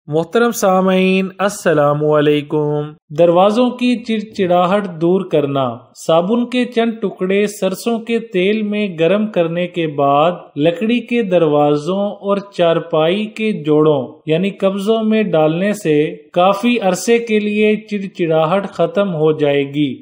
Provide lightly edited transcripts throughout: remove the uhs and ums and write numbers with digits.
محترم سامعین السلام علیکم۔ دروازوں کی چڑچڑاہٹ دور کرنا۔ صابن کے چند ٹکڑے سرسوں کے تیل میں گرم کرنے کے بعد لکڑی کے دروازوں اور چارپائی کے جوڑوں یعنی قبضوں میں ڈالنے سے کافی عرصے کے لیے چڑچڑاہٹ ختم ہو جائے گی۔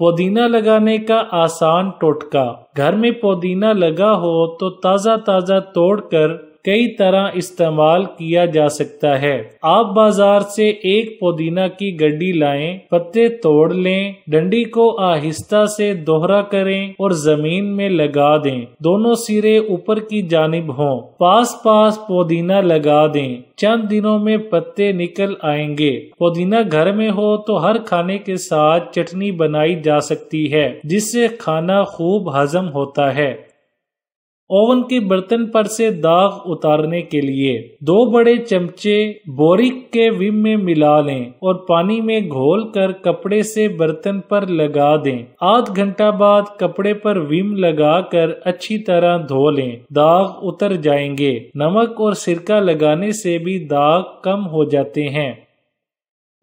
پودینہ لگانے کا آسان ٹوٹکا۔ گھر میں پودینہ لگا ہو تو تازہ توڑ کر کئی طرح استعمال کیا جا سکتا ہے۔ آپ بازار سے ایک پودینہ کی گڈی لائیں، پتے توڑ لیں، ڈنڈی کو آہستہ سے دوہرا کریں اور زمین میں لگا دیں۔ دونوں سرے اوپر کی جانب ہوں۔ پاس پودینہ لگا دیں۔ چند دنوں میں پتے نکل آئیں گے۔ پودینہ گھر میں ہو تو ہر کھانے کے ساتھ چٹنی بنائی جا سکتی ہے جس سے کھانا خوب ہضم ہوتا ہے۔ اوون کے برتن پر سے داغ اتارنے کے لیے 2 بڑے چمچے بورک کے ویم میں ملا لیں اور پانی میں گھول کر کپڑے سے برتن پر لگا دیں۔ آدھ گھنٹہ بعد کپڑے پر ویم لگا کر اچھی طرح دھو لیں، داغ اتر جائیں گے۔ نمک اور سرکہ لگانے سے بھی داغ کم ہو جاتے ہیں۔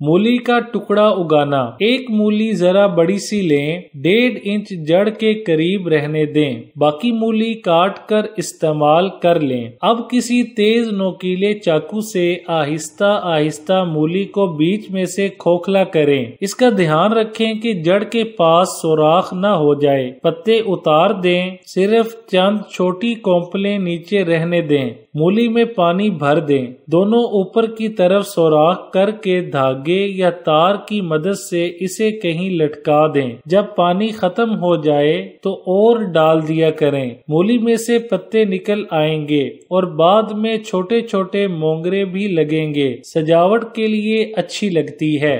مولی کا ٹکڑا اگانا۔ ایک مولی ذرا بڑی سی لیں، 1.5 انچ جڑ کے قریب رہنے دیں، باقی مولی کاٹ کر استعمال کر لیں۔ اب کسی تیز نوکیلے چاقو سے آہستہ مولی کو بیچ میں سے کھوکھلا کریں۔ اس کا دھیان رکھیں کہ جڑ کے پاس سوراخ نہ ہو جائے۔ پتے اتار دیں، صرف چند چھوٹی کونپلیں نیچے رہنے دیں۔ مولی میں پانی بھر دیں، دونوں اوپر کی طرف سوراخ کر کے دھاگے یا تار کی مدد سے اسے کہیں لٹکا دیں۔ جب پانی ختم ہو جائے تو اور ڈال دیا کریں۔ مولی میں سے پتے نکل آئیں گے اور بعد میں چھوٹے مونگرے بھی لگیں گے۔ سجاوٹ کے لیے اچھی لگتی ہے۔